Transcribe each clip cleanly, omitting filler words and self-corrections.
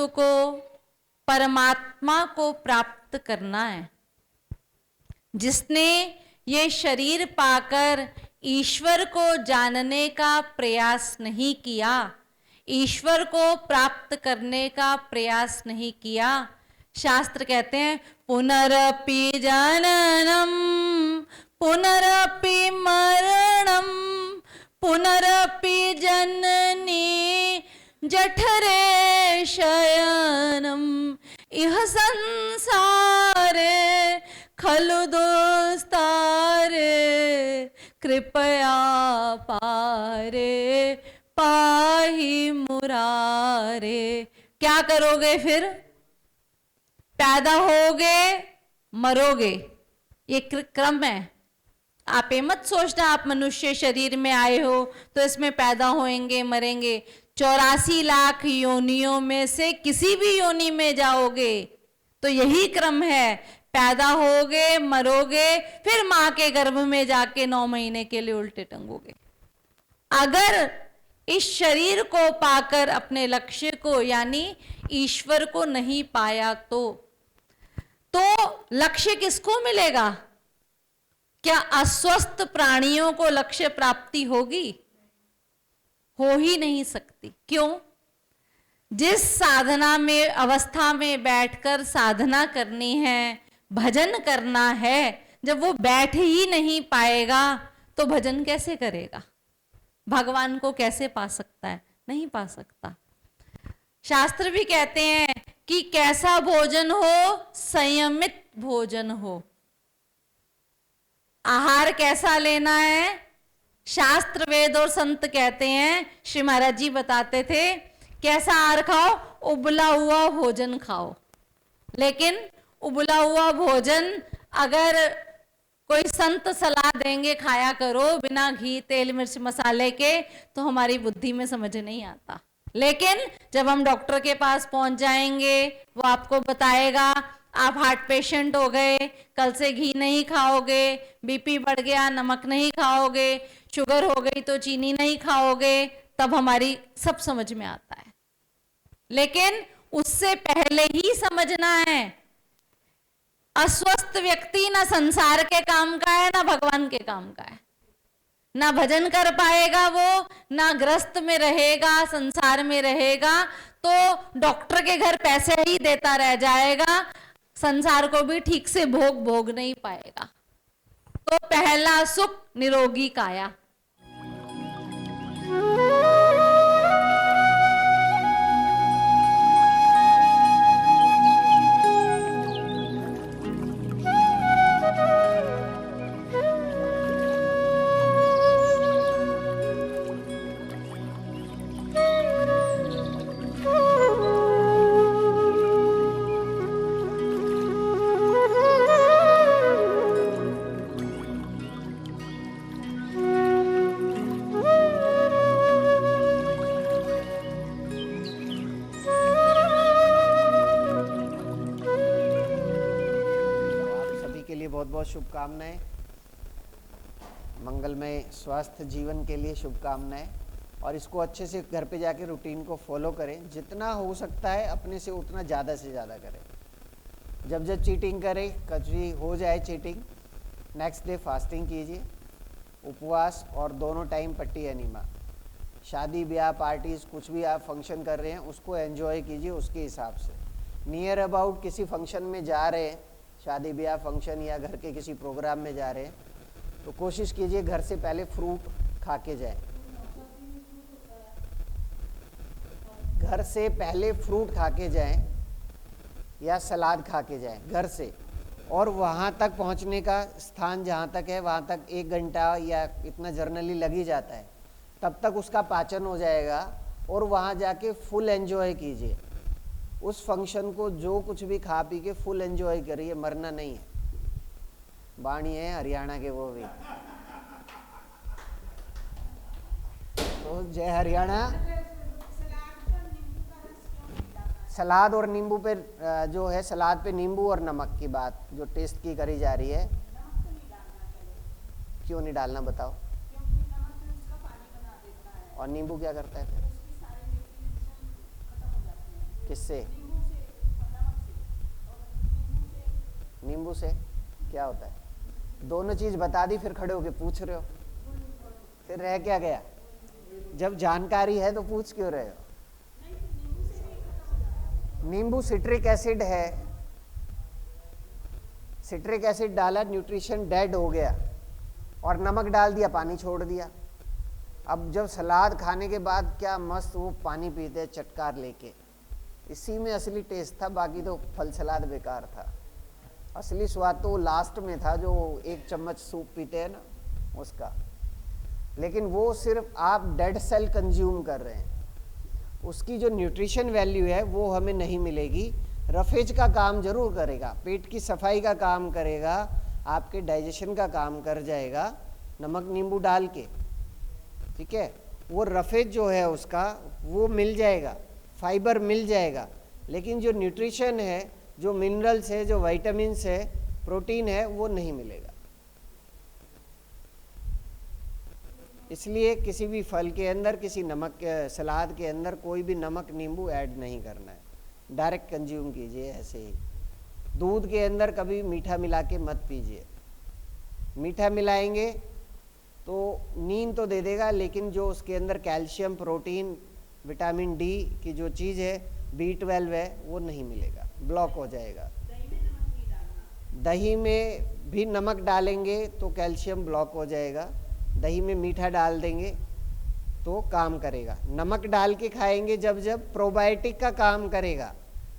वस्तु को, परमात्मा को प्राप्त करना है। जिसने ये शरीर पाकर ईश्वर को जानने का प्रयास नहीं किया, ईश्वर को प्राप्त करने का प्रयास नहीं किया, शास्त्र कहते हैं पुनरपि जननम पुनरपि मरणम पुनरपि जननी जठरे शयनम इह संसारे खलु दोस्तारे कृपया पारे पाहि मुरारे। क्या करोगे फिर? पैदा होगे, मरोगे, ये क्रम है। आप ये मत सोचना आप मनुष्य शरीर में आए हो तो इसमें पैदा होएंगे, मरेंगे। 84 लाख योनियों में से किसी भी योनि में जाओगे तो यही क्रम है। पैदा होगे, मरोगे, फिर मां के गर्भ में जाके 9 महीने के लिए उल्टे टंगोगे। अगर इस शरीर को पाकर अपने लक्ष्य को यानी ईश्वर को नहीं पाया तो लक्ष्य किसको मिलेगा? क्या अस्वस्थ प्राणियों को लक्ष्य प्राप्ति होगी? हो ही नहीं सकती। क्यों? जिस साधना में अवस्था में बैठकर साधना करनी है, भजन करना है, जब वो बैठ ही नहीं पाएगा तो भजन कैसे करेगा? भगवान को कैसे पा सकता है? नहीं पा सकता। शास्त्र भी कहते हैं कि कैसा भोजन हो? संयमित भोजन हो। आहार कैसा लेना है? शास्त्र, वेद और संत कहते हैं, श्री महाराज जी बताते थे, कैसा आहार खाओ? उबला हुआ भोजन खाओ। लेकिन उबला हुआ भोजन अगर कोई संत सलाह देंगे खाया करो बिना घी तेल मिर्च मसाले के, तो हमारी बुद्धि में समझ नहीं आता। लेकिन जब हम डॉक्टर के पास पहुंच जाएंगे, वो आपको बताएगा आप हार्ट पेशेंट हो गए, कल से घी नहीं खाओगे, बीपी बढ़ गया नमक नहीं खाओगे, शुगर हो गई तो चीनी नहीं खाओगे, तब हमारी सब समझ में आता है। लेकिन उससे पहले ही समझना है, अस्वस्थ व्यक्ति ना संसार के काम का है ना भगवान के काम का है। ना भजन कर पाएगा वो, ना ग्रस्त में रहेगा, संसार में रहेगा, तो डॉक्टर के घर पैसे ही देता रह जाएगा, संसार को भी ठीक से भोग नहीं पाएगा। तो पहला सुख निरोगी काया। बहुत शुभकामनाएं, मंगलमय स्वास्थ्य जीवन के लिए शुभकामनाएं। और इसको अच्छे से घर पे जाके रूटीन को फॉलो करें, जितना हो सकता है अपने से उतना ज़्यादा से ज़्यादा करें। जब जब चीटिंग करें, कभी हो जाए चीटिंग, नेक्स्ट डे फास्टिंग कीजिए, उपवास, और दोनों टाइम पट्टी एनीमा। शादी ब्याह पार्टीज़ कुछ भी आप फंक्शन कर रहे हैं उसको एंजॉय कीजिए उसके हिसाब से। नियर अबाउट किसी फंक्शन में जा रहे हैं, शादी ब्याह फंक्शन या घर के किसी प्रोग्राम में जा रहे हैं, तो कोशिश कीजिए घर से पहले फ्रूट खा के जाएं। घर से पहले फ्रूट खा के जाएं या सलाद खा के जाएं घर से। और वहाँ तक पहुँचने का स्थान जहाँ तक है वहाँ तक 1 घंटा या इतना जर्नली लग ही जाता है, तब तक उसका पाचन हो जाएगा। और वहाँ जाके फुल एंजॉय कीजिए उस फंक्शन को, जो कुछ भी खा पी के फुल एंजॉय करिए, मरना नहीं है। बाणी है हरियाणा के वो भी, तो जय हरियाणा। सलाद और नींबू पे जो है, सलाद पे नींबू और नमक की बात जो टेस्ट की करी जा रही है, क्यों नहीं डालना बताओ? और नींबू क्या करता है फिर? किससे? नींबू से क्या होता है? दोनों चीज बता दी, फिर खड़े होके पूछ रहे हो, फिर रह क्या गया? जब जानकारी है तो पूछ क्यों रहे हो? नींबू सिट्रिक एसिड है, सिट्रिक एसिड डाला, न्यूट्रिशन डेड हो गया, और नमक डाल दिया, पानी छोड़ दिया। अब जब सलाद खाने के बाद क्या मस्त वो पानी पीते हैं चटकार लेके, इसी में असली टेस्ट था, बाकी तो फल सलाद बेकार था। असली स्वाद तो लास्ट में था, जो एक चम्मच सूप पीते हैं ना उसका। लेकिन वो सिर्फ आप डेड सेल कंज्यूम कर रहे हैं, उसकी जो न्यूट्रिशन वैल्यू है वो हमें नहीं मिलेगी। रफेज का काम जरूर करेगा, पेट की सफाई का काम करेगा, आपके डाइजेशन का काम कर जाएगा नमक नींबू डाल के, ठीक है। वो रफेज जो है उसका वो मिल जाएगा, फाइबर मिल जाएगा, लेकिन जो न्यूट्रिशन है, जो मिनरल्स है, जो विटामिन्स है, प्रोटीन है, वो नहीं मिलेगा। इसलिए किसी भी फल के अंदर, किसी नमक सलाद के अंदर कोई भी नमक नींबू ऐड नहीं करना है, डायरेक्ट कंज्यूम कीजिए। ऐसे ही दूध के अंदर कभी मीठा मिला के मत पीजिए। मीठा मिलाएंगे तो नींद तो दे देगा, लेकिन जो उसके अंदर कैल्शियम, प्रोटीन, विटामिन डी की जो चीज़ है, B12 है, वो नहीं मिलेगा, ब्लॉक हो जाएगा। दही में भी नमक डालेंगे तो कैल्शियम ब्लॉक हो जाएगा, दही में मीठा डाल देंगे तो काम करेगा। नमक डाल के खाएंगे जब जब, प्रोबायोटिक का काम करेगा,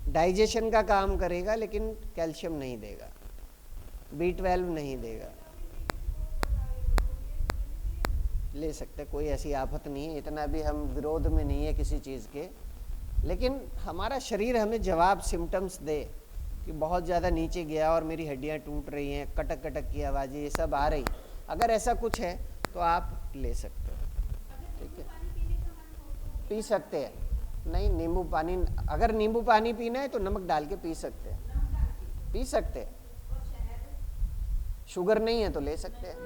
डाइजेशन का काम करेगा, लेकिन कैल्शियम नहीं देगा, B12 नहीं देगा। ले सकते, कोई ऐसी आफत नहीं है, इतना भी हम विरोध में नहीं है किसी चीज़ के, लेकिन हमारा शरीर हमें जवाब सिम्टम्स दे कि बहुत ज़्यादा नीचे गया और मेरी हड्डियां टूट रही हैं, कटक कटक की आवाज़ें ये सब आ रही, अगर ऐसा कुछ है तो आप ले सकते हो, ठीक है, पी सकते हैं। नहीं, नींबू पानी, अगर नींबू पानी पीना है तो नमक डाल के पी सकते हैं, पी सकते हैं। शुगर नहीं है तो ले सकते हैं।